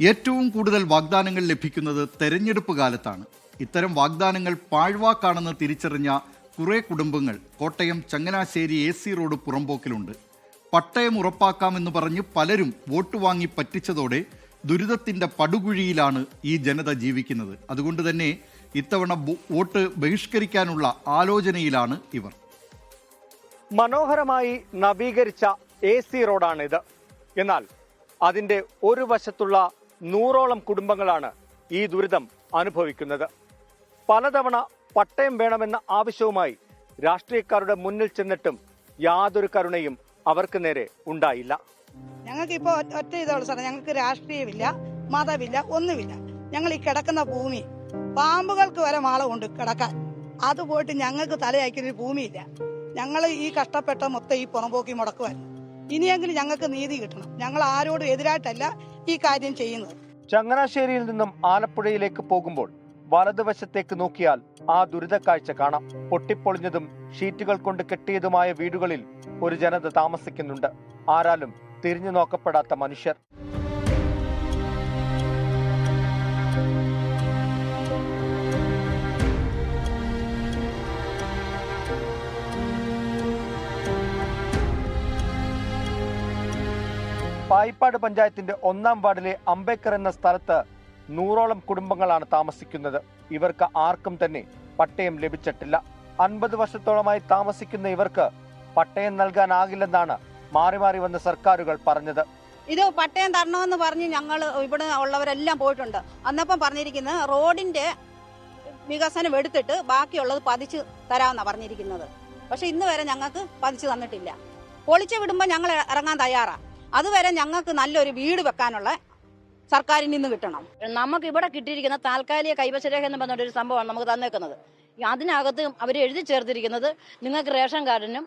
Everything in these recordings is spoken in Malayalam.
ഏറ്റവും കൂടുതൽ വാഗ്ദാനങ്ങൾ ലഭിക്കുന്നത് തെരഞ്ഞെടുപ്പ് കാലത്താണ്. ഇത്തരം വാഗ്ദാനങ്ങൾ പാഴ്വാക്കാണെന്ന് തിരിച്ചറിഞ്ഞ കുറേ കുടുംബങ്ങൾ കോട്ടയം ചങ്ങനാശ്ശേരി AC റോഡ് പുറമ്പോക്കിലുണ്ട്. പട്ടയം ഉറപ്പാക്കാമെന്ന് പറഞ്ഞ് പലരും വോട്ട് വാങ്ങി പറ്റിച്ചതോടെ ദുരിതത്തിൻ്റെ പടുകുഴിയിലാണ് ഈ ജനത ജീവിക്കുന്നത്. അതുകൊണ്ട് തന്നെ ഇത്തവണ വോട്ട് ബഹിഷ്കരിക്കാനുള്ള ആലോചനയിലാണ് ഇവർ. മനോഹരമായി നവീകരിച്ച AC റോഡാണിത്. എന്നാൽ അതിൻ്റെ ഒരു വശത്തുള്ള 100ഓളം കുടുംബങ്ങളാണ് ഈ ദുരിതം അനുഭവിക്കുന്നത്. പലതവണ പട്ടയം വേണമെന്ന ആവശ്യവുമായി രാഷ്ട്രീയക്കാരുടെ മുന്നിൽ ചെന്നിട്ടും യാതൊരു കരുണയും അവർക്ക് നേരെ ഉണ്ടായില്ല. ഞങ്ങൾക്ക് ഇപ്പോൾ ഒറ്റ ഇതോളൂ സാറേ, ഞങ്ങൾക്ക് രാഷ്ട്രീയമില്ല, മതമില്ല, ഒന്നുമില്ല. ഞങ്ങൾ ഈ കിടക്കുന്ന ഭൂമി പാമ്പുകൾക്ക് വരെ മാള കൊണ്ട് കിടക്കാൻ, അത് പോയിട്ട് ഞങ്ങൾക്ക് തലയാക്കിയൊരു ഭൂമിയില്ല. ഞങ്ങൾ ഈ കഷ്ടപ്പെട്ട മൊത്തം ഈ പുറമ്പോക്കി മുടക്കുമായിരുന്നു. ഇനിയെങ്കിലും ഞങ്ങൾക്ക് നീതി കിട്ടണം. ഞങ്ങൾ ആരോടും എതിരായിട്ടല്ല ഈ കാര്യം ചെയ്യുന്നത്. ചങ്ങനാശ്ശേരിയിൽ നിന്നും ആലപ്പുഴയിലേക്ക് പോകുമ്പോൾ വലതുവശത്തേക്ക് നോക്കിയാൽ ആ ദുരിത കാഴ്ച കാണാം. പൊട്ടിപ്പൊളിഞ്ഞതും ഷീറ്റുകൾ കൊണ്ട് കെട്ടിയതുമായ വീടുകളിൽ ഒരു ജനത താമസിക്കുന്നുണ്ട്. ആരാലും തിരിഞ്ഞു നോക്കപ്പെടാത്ത മനുഷ്യർ. പായിപ്പാട് പഞ്ചായത്തിന്റെ 1-ാം വാർഡിലെ അംബേദ്കർ എന്ന സ്ഥലത്ത് 100ഓളം കുടുംബങ്ങളാണ് താമസിക്കുന്നത്. ഇവർക്ക് ആർക്കും തന്നെ പട്ടയം ലഭിച്ചിട്ടില്ല. 50 വർഷത്തോളമായി താമസിക്കുന്ന ഇവർക്ക് പട്ടയം നൽകാനാകില്ലെന്നാണ് മാറി മാറി വന്ന സർക്കാരുകൾ പറഞ്ഞത്. ഇത് പട്ടയം തരണമെന്ന് പറഞ്ഞ് ഞങ്ങൾ ഇവിടെ ഉള്ളവരെല്ലാം പോയിട്ടുണ്ട്. അന്നപ്പം പറഞ്ഞിരിക്കുന്നത് റോഡിന്റെ വികസനം എടുത്തിട്ട് ബാക്കിയുള്ളത് പതിച്ച് തരാമെന്നാണ് പറഞ്ഞിരിക്കുന്നത്. പക്ഷെ ഇന്ന് വരെ ഞങ്ങൾക്ക് പതിച്ച് തന്നിട്ടില്ല. പൊളിച്ചു വിടുമ്പോൾ ഞങ്ങൾ ഇറങ്ങാൻ തയ്യാറാണ്. അതുവരെ ഞങ്ങൾക്ക് നല്ലൊരു വീട് വെക്കാനുള്ള സർക്കാരിൽ നിന്ന് കിട്ടണം. നമുക്ക് ഇവിടെ കിട്ടിയിരിക്കുന്ന താൽക്കാലിക കൈവശരേഖ എന്ന് പറഞ്ഞൊരു സംഭവമാണ് നമുക്ക് തന്നേക്കുന്നത്. അതിനകത്ത് അവർ എഴുതി ചേർത്തിരിക്കുന്നത് നിങ്ങൾക്ക് റേഷൻ കാർഡിനും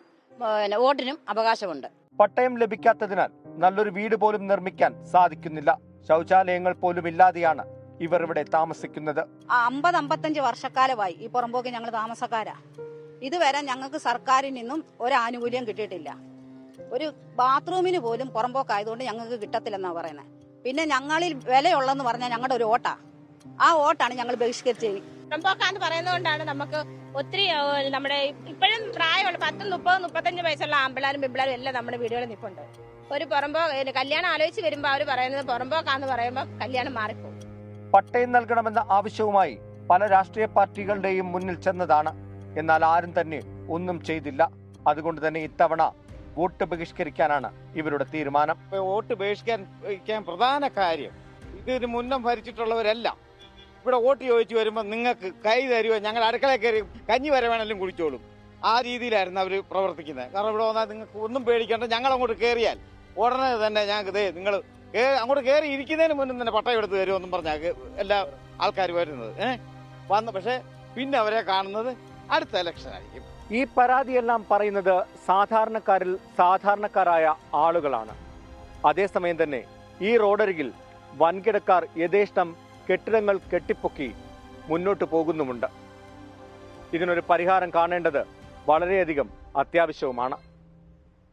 വോട്ടിനും അവകാശമുണ്ട്. പട്ടയം ലഭിക്കാത്തതിനാൽ നല്ലൊരു വീട് പോലും നിർമ്മിക്കാൻ സാധിക്കുന്നില്ല. ശൗചാലയങ്ങൾ പോലും ഇല്ലാതെയാണ് ഇവർ ഇവിടെ താമസിക്കുന്നത്. 50-55 വർഷക്കാലമായി ഈ പുറമ്പോക്കി ഞങ്ങൾ താമസക്കാരാ. ഇതുവരെ ഞങ്ങൾക്ക് സർക്കാരിൽ നിന്നും ഒരു ആനുകൂല്യം കിട്ടിയിട്ടില്ല. ഒരു ബാത്റൂമിന് പോലും പുറമ്പോക്കായതുകൊണ്ട് ഞങ്ങൾക്ക് കിട്ടത്തില്ലെന്നാണ് പറയുന്നത്. പിന്നെ ഞങ്ങളിൽ വിലയുള്ളതെന്ന് പറഞ്ഞാൽ ഞങ്ങളുടെ ഒരു വോട്ടാ. ആ വോട്ടാണ് ഞങ്ങൾ ബഹിഷ്കരിച്ചത്. പുറമ്പോക്കാന്ന് പറയുന്നതുകൊണ്ടാണ് നമുക്ക് ഒത്തിരി നമ്മുടെ ഇപ്പോഴും പ്രായമുള്ള 10, 30, 35 വയസ്സുള്ള ആമ്പിളാരും പെമ്പിളാരും എല്ലാം നമ്മുടെ വീടുകളിൽ നിൽപ്പുണ്ട്. ഒരു കല്യാണം ആലോചിച്ച് വരുമ്പോൾ അവർ പറയുന്നത് പുറമ്പോക്കാന്ന് പറയുമ്പോൾ കല്യാണം മാറിപ്പോകും. പട്ടയം നൽകണമെന്ന ആവശ്യവുമായി പല രാഷ്ട്രീയ പാർട്ടികളുടെയും മുന്നിൽ ചെന്നതാണ്. എന്നാൽ ആരും തന്നെ ഒന്നും ചെയ്തില്ല. അതുകൊണ്ട് തന്നെ ഇത്തവണ വോട്ട് ബഹിഷ്കരിക്കാനാണ് ഇവരുടെ തീരുമാനം. വോട്ട് ബഹിഷ്കരിക്കാൻ പ്രധാന കാര്യം ഇതിന് മുന്നം ഭരിച്ചിട്ടുള്ളവരെല്ലാം ഇവിടെ വോട്ട് ചോദിച്ചു വരുമ്പോൾ നിങ്ങൾക്ക് കൈ തരുമോ, ഞങ്ങൾ അടുക്കളയിൽ കയറി കഞ്ഞി വരെ വേണമെങ്കിലും കുടിച്ചോളും. ആ രീതിയിലായിരുന്നു അവർ പ്രവർത്തിക്കുന്നത്. കാരണം ഇവിടെ വന്നാൽ നിങ്ങൾക്ക് ഒന്നും പേടിക്കേണ്ട, ഞങ്ങൾ അങ്ങോട്ട് കയറിയാൽ ഉടനെ തന്നെ ഞങ്ങൾക്ക് നിങ്ങൾ അങ്ങോട്ട് കയറി ഇരിക്കുന്നതിന് മുന്നേ തന്നെ പട്ടയം എടുത്ത് തരുമെന്നും പറഞ്ഞാൽ എല്ലാ ആൾക്കാരും വരുന്നത് പക്ഷേ പിന്നെ അവരെ കാണുന്നത് അടുത്ത ഇലക്ഷൻ ആയിരിക്കും. ഈ പരാതിയെല്ലാം പറയുന്നത് സാധാരണക്കാരിൽ സാധാരണക്കാരായ ആളുകളാണ്. അതേസമയം തന്നെ ഈ റോഡരികിൽ വൻകിടക്കാർ യഥേഷ്ടം കെട്ടിടങ്ങൾ കെട്ടിപ്പൊക്കി മുന്നോട്ട് പോകുന്നുമുണ്ട്. ഇതിനൊരു പരിഹാരം കാണേണ്ടത് വളരെയധികം അത്യാവശ്യവുമാണ്.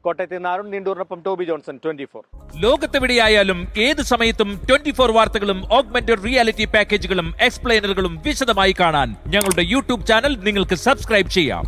കോട്ടയത്ത് നിന്ന് അരുൺ നീണ്ടൂറിനൊപ്പം ടോബി ജോൺസൺ, 24. ലോകത്തെവിടെയായാലും ഏത് സമയത്തും 24 വാർത്തകളും ഓഗ്മെന്റഡ് റിയാലിറ്റി പാക്കേജുകളും എക്സ്പ്ലെയിനറുകളും വിശദമായി കാണാൻ ഞങ്ങളുടെ YouTube ചാനൽ നിങ്ങൾക്ക് സബ്സ്ക്രൈബ് ചെയ്യാം.